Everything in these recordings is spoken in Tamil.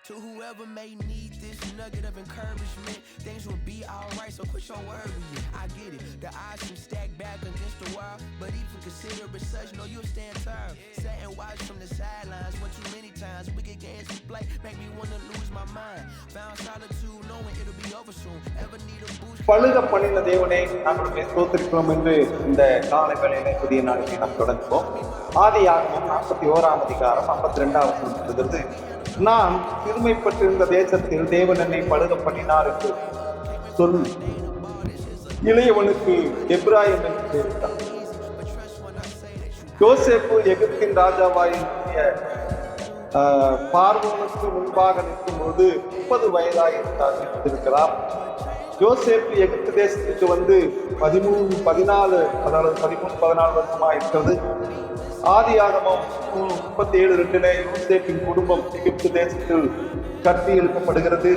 To whoever may need this nugget of encouragement, things will be alright, so quit your worrying. I get it, the odds can stack back against the wall, but even consider it such, no, you'll stand tall. Sat and watch from the sidelines, one too many times. Wicked games we play, make me wanna lose my mind. Found solitude, knowing it'll be over soon. Ever need a boost? பழுக பண்ணின தேவனை நாங்கள் ஸ்தோத்திரிக்கிறோம் என்று இந்த காலை வேளையிலே புதிய நாளிலே நாம் தொடங்குவோம். ஆதியாகமம் 41 அதிகாரம் 52வது வசனத்திலிருந்து, நான் சிறுமைப்பட்டிருந்த தேசத்தில் தேவன் என்னை பழுக பண்ணினார் என்று சொல், இளையவனுக்கு எப்ராயிம் என்று பெயரிட்டார். யோசேப்பு எகிப்தின் ராஜாவாயிருந்த பார்வோனுக்கு முன்பாக நிற்கும் போது 30 வயதாயிருக்கிறார். யோசேப்பு எகிப்து தேசத்துக்கு வந்து 13-14 வருஷமா இருக்கிறது. ஆதியாகமம் 37:2 யோசேப்பின் குடும்பம் எகிப்து தேசத்தில் கட்டி எழுப்பப்படுகிறது.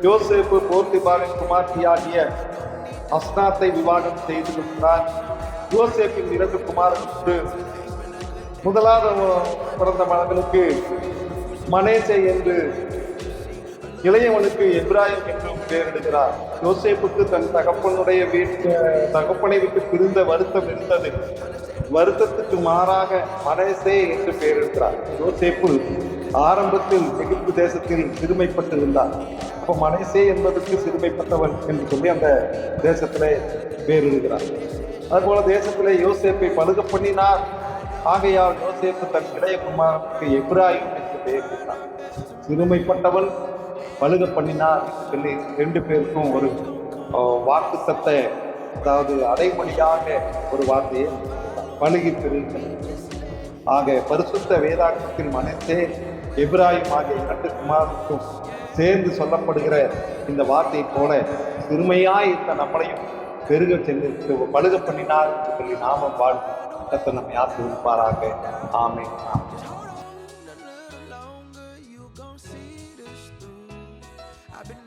யோசேப்பு போர்த்திபாரின் குமார்த்தியாகிய அஸ்னாத்தை விவாகம் செய்து கொண்டார். யோசேப்பின் 2 குமாரனுக்கு முதலாவது பிறந்த மகனுக்கு மனேசே என்று, இளையவனுக்கு எப்ராயிம் என்றும் பெயரிடுகிறார். யோசேப்புக்கு தன் தகப்பனை விட்டு பிரிந்த வருத்தம் இருந்தது. வருத்தத்துக்கு மாறாக மனேசே என்று பெயரிடுகிறார். யோசேப்பு ஆரம்பத்தில் எகிப்து தேசத்தில் சிறுமைப்பட்டிருந்தார். அப்போ மனேசே என்பதற்கு சிறுமைப்பட்டவன் என்று சொல்லி அந்த தேசத்திலே பெயரிடுகிறார். அதுபோல தேசத்திலே யோசேப்பை பழுக பண்ணினார். ஆகையால் யோசேப்பு தன் இளைய குமாரனுக்கு எப்ராயிம் என்று பெயரிட்டார். சிறுமைப்பட்டவன் பழுக பண்ணினார் சொல்லி 2 பேருக்கும் ஒரு வாக்குத்தத்தை, அதாவது அடைமொழியாக ஒரு வார்த்தையை பழுகி பெறுகிறது. ஆக பரிசுத்த வேதாகமத்தில் மனசே எப்ராயிம் ஆகிய 2 குமாரனுக்கும் சேர்ந்து சொல்லப்படுகிற இந்த வார்த்தையை போல சிறுமையாய் இருந்த நம்மளையும் பெருக சென்று பழுக பண்ணினார் என்று சொல்லி நாமம் வாழ்ந்து கர்த்தர் நம்மை ஆசீர்வதிப்பாராக. ஆமென். I've been